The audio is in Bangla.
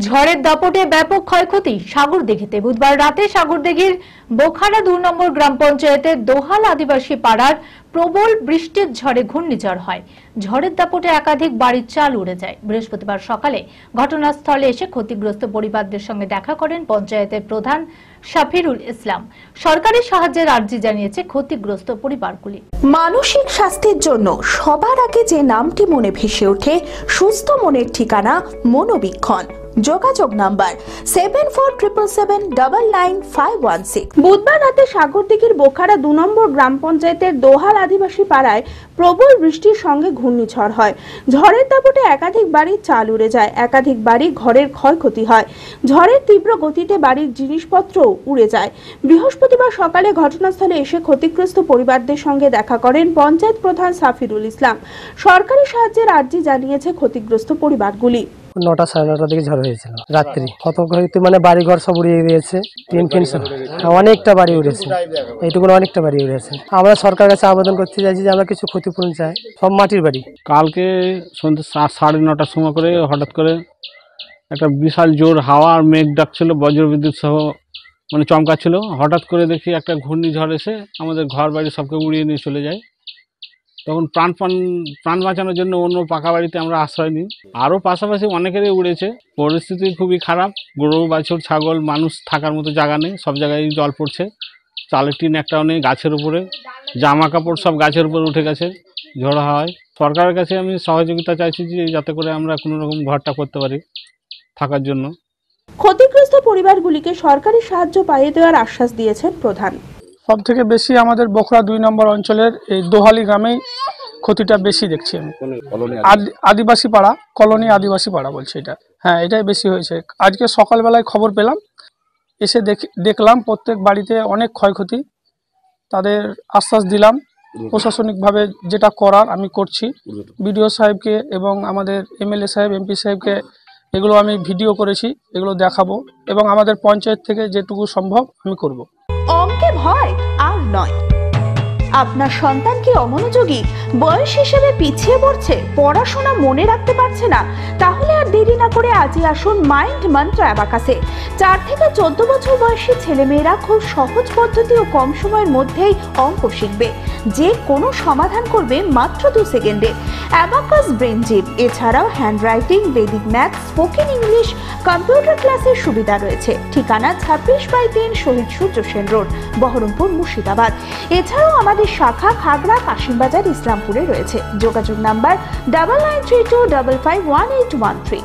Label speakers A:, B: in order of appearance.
A: ঝড়ের দাপটে ব্যাপক ক্ষয়ক্ষতি সাগরদিঘিতে। বুধবার রাতে সাগরদিঘির বোখারা ২ নম্বর গ্রাম পঞ্চায়েতের দোহাল আদিবাসী পাড়ার প্রবল বৃষ্টির ঝড়ে ঘূর্ণিঝড় হয়। ঝড়ের দাপটে একাধিক বাড়ির চাল উড়ে যায়। বৃহস্পতিবার সকালে ঘটনাস্থলে এসে ক্ষতিগ্রস্ত পরিবারদের সঙ্গে দেখা করেন পঞ্চায়েতের প্রধান শাফিরুল ইসলাম। সরকারি সাহায্যের আর্জি জানিয়েছে ক্ষতিগ্রস্ত পরিবারগুলি।
B: মানসিক স্বাস্থ্যের জন্য সবার আগে যে নামটি মনে ভেসে ওঠে, সুস্থ মনের ঠিকানা মনোবীক্ষণ। যোগাযোগ নাম্বার 7477799516।
C: বুধবার রাতে সাগরদিঘির বোখারা ২ নম্বর গ্রাম পঞ্চায়েতের দোহাল আদিবাসী পাড়ায় প্রবল বৃষ্টির সঙ্গে ঘূর্ণিঝড় হয়। ঝড়ের দাপটে একাধিক বাড়ির চাল উড়ে যায়, একাধিক বাড়ি ঘরের ক্ষয়ক্ষতি হয়। ঝড়ের তীব্র গতিতে বাড়ির জিনিসপত্র উড়ে যায়। বৃহস্পতিবার সকালে ঘটনাস্থলে এসে ক্ষতিগ্রস্ত পরিবারদের সঙ্গে দেখা করেন পঞ্চায়েত প্রধান শাফিরুল ইসলাম। সরকারি সাহায্যের আর্জি জানিয়েছে ক্ষতিগ্রস্ত পরিবারগুলি।
D: ৯টা সাড়ে ৯টার দিকে ঝড় হয়েছিল রাত্রি। ক্ষয়ক্ষতি মানে বাড়ি ঘর সব উড়িয়ে দিয়েছে, টিন ফিন অনেকটা বাড়ি উড়েছে, এইটুকু অনেকটা বাড়ি উড়েছে। আমরা সরকারের কাছে আবেদন করতে চাইছি যে আমরা কিছু ক্ষতিপূরণ চাই। সব মাটির বাড়ি।
E: কালকে সন্ধ্যে 9:30 সময় করে হঠাৎ করে একটা বিশাল জোর হাওয়া আর মেঘ ডাকছিল, বজ্রবিদ্যুৎ সহ মানে চমকাচ্ছিল। হঠাৎ করে দেখি একটা ঘূর্ণিঝড় এসে আমাদের ঘর বাড়ি সবকে উড়িয়ে নিয়ে চলে যায়। তখন প্রাণ বাঁচানোর জন্য অন্য পাকা বাড়িতে আমরা আশ্রয় নিই। আরও পাশাপাশি অনেকেরই উড়েছে। পরিস্থিতি খুবই খারাপ। গরু বাছুর ছাগল মানুষ থাকার মতো জায়গা নেই, সব জায়গায় জল পড়ছে। চালের টিন একটাও নেই, গাছের উপরে জামা কাপড় সব গাছের উপরে উঠে গেছে ঝড় হাওয়ায়। সরকারের কাছে আমি সহযোগিতা চাইছি যে যাতে করে আমরা কোনো রকম ঘরটা করতে পারি থাকার জন্য।
C: ক্ষতিগ্রস্ত পরিবারগুলিকে সরকারি সাহায্য পাইয়ে দেওয়ার আশ্বাস দিয়েছেন প্রধান।
F: সব থেকে বেশি আমাদের বোখরা ২ নম্বর অঞ্চলের এই দোহালি গ্রামেই ক্ষতিটা বেশি দেখছি আমি। আদিবাসী পাড়া, কলোনি আদিবাসী পাড়া বলছে এটা। হ্যাঁ, এটাই বেশি হয়েছে। আজকে সকালবেলায় খবর পেলাম, এসে দেখলাম প্রত্যেক বাড়িতে অনেক ক্ষয়ক্ষতি। তাদের আশ্বাস দিলাম প্রশাসনিকভাবে যেটা করার আমি করছি। বিডিও সাহেবকে এবং আমাদের এমএলএ সাহেব, এমপি সাহেবকে এগুলো আমি ভিডিও করেছি, এগুলো দেখাবো এবং আমাদের পঞ্চায়েত থেকে যেটুকু সম্ভব আমি করব।
B: অঙ্কে ভয় আর নয়। আপনার সন্তান কি অমনোযোগী, বয়স হিসেবে পিছিয়ে পড়ছে, পড়াশোনা মনে রাখতে পারছে না? তাহলে আর দেরি না করে আজই আসুন মাইন্ড মন্ত্র অ্যাবাকাসে। 4 থেকে 14 বছর বয়সী ছেলেমেয়েরা খুব সহজ পদ্ধতি ও কম সময়ের মধ্যেই অঙ্ক শিখবে, যে কোনো সমাধান করবে মাত্র 2 সেকেন্ডে। অ্যাবাকাস ব্রেন জিম, এছাড়াও handwriting, Vedic math, spoken English, computer ক্লাসের সুবিধা রয়েছে। ঠিকানা 26/3 শহীদ সূর্য সেন রোড, বহরমপুর, মুর্শিদাবাদ। এছাড়াও আমাদের শাখা খাগড়া, কাশিমবাজার, ইসলামপুরে রয়েছে। যোগাযোগ নাম্বার 9932551813।